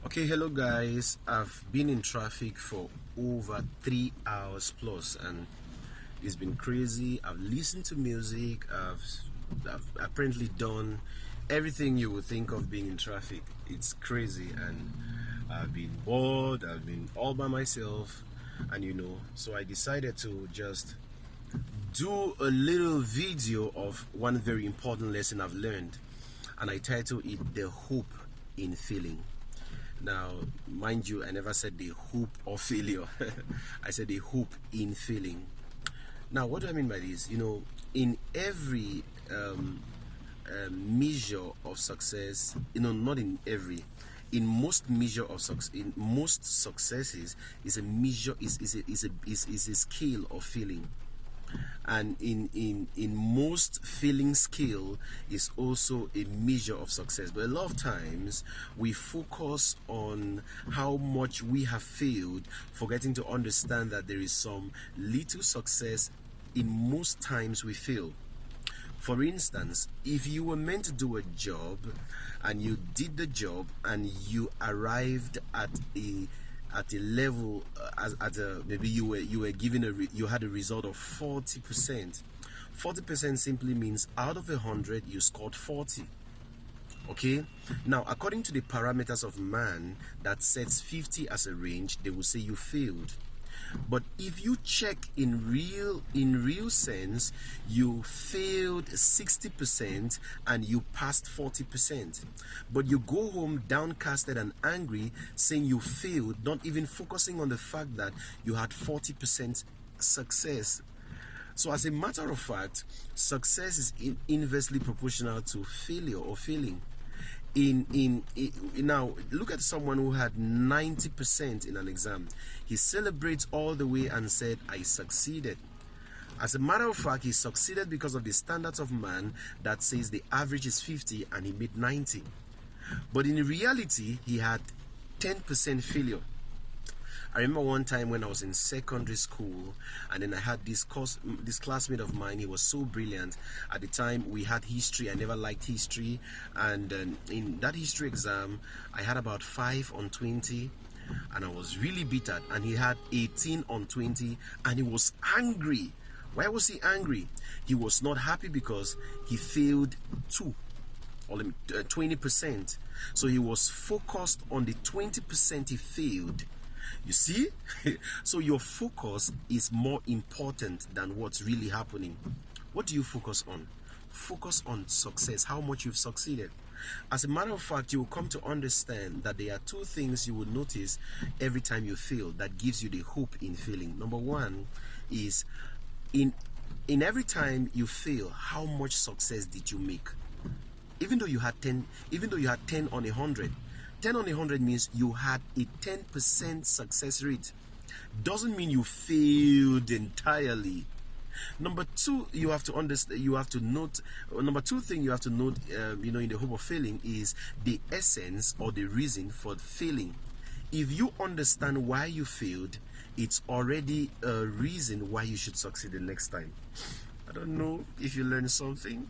Okay, hello guys. I've been in traffic for over 3 hours plus, and it's been crazy. I've listened to music. I've apparently done everything you would think of being in traffic. It's crazy, and I've been bored. I've been all by myself, and so I decided to just do a little video of one very important lesson I've learned, and I titled it "The Hope in Feeling." Now, mind you, I never said the hope of failure. I said the hope in feeling. Now, what do I mean by this? In every measure of success, not in every, in most measure of success, in most successes, is a measure, is a scale of feeling. And in most feeling scale is also a measure of success. But a lot of times we focus on how much we have failed, forgetting to understand that there is some little success in most times we fail. For instance, if you were meant to do a job and you did the job and you arrived at a level, maybe you were given you had a result of 40%. 40% simply means out of 100 you scored 40. Okay, now according to the parameters of man that sets 50 as a range, they will say you failed. But if you check in real sense, you failed 60% and you passed 40%. But you go home downcasted and angry, saying you failed, not even focusing on the fact that you had 40% success. So as a matter of fact, success is inversely proportional to failure or failing. Now look at someone who had 90% in an exam. He celebrates all the way and said, I succeeded. As a matter of fact, he succeeded because of the standards of man that says the average is 50 and he made 90. But in reality, he had 10% failure. I remember one time when I was in secondary school, and then I had this classmate of mine. He was so brilliant. At the time, we had history. I never liked history, and in that history exam, I had about 5 on 20, and I was really bitter. And he had 18 on 20, and he was angry. Why was he angry? He was not happy because he failed 20%. So he was focused on the 20% he failed. You see? So your focus is more important than what's really happening. What do you focus on? Focus on success, how much you've succeeded. As a matter of fact, you will come to understand that there are two things you will notice every time you fail that gives you the hope in failing. Number one is in every time you fail, how much success did you make? Even though you had 10 on 100, 10 on 100 means you had a 10% success rate. Doesn't mean you failed entirely. Number two, you have to understand, number two thing you have to note, in the hope of failing is the essence or the reason for failing. If you understand why you failed, it's already a reason why you should succeed the next time. I don't know if you learned something.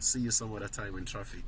See you some other time in traffic.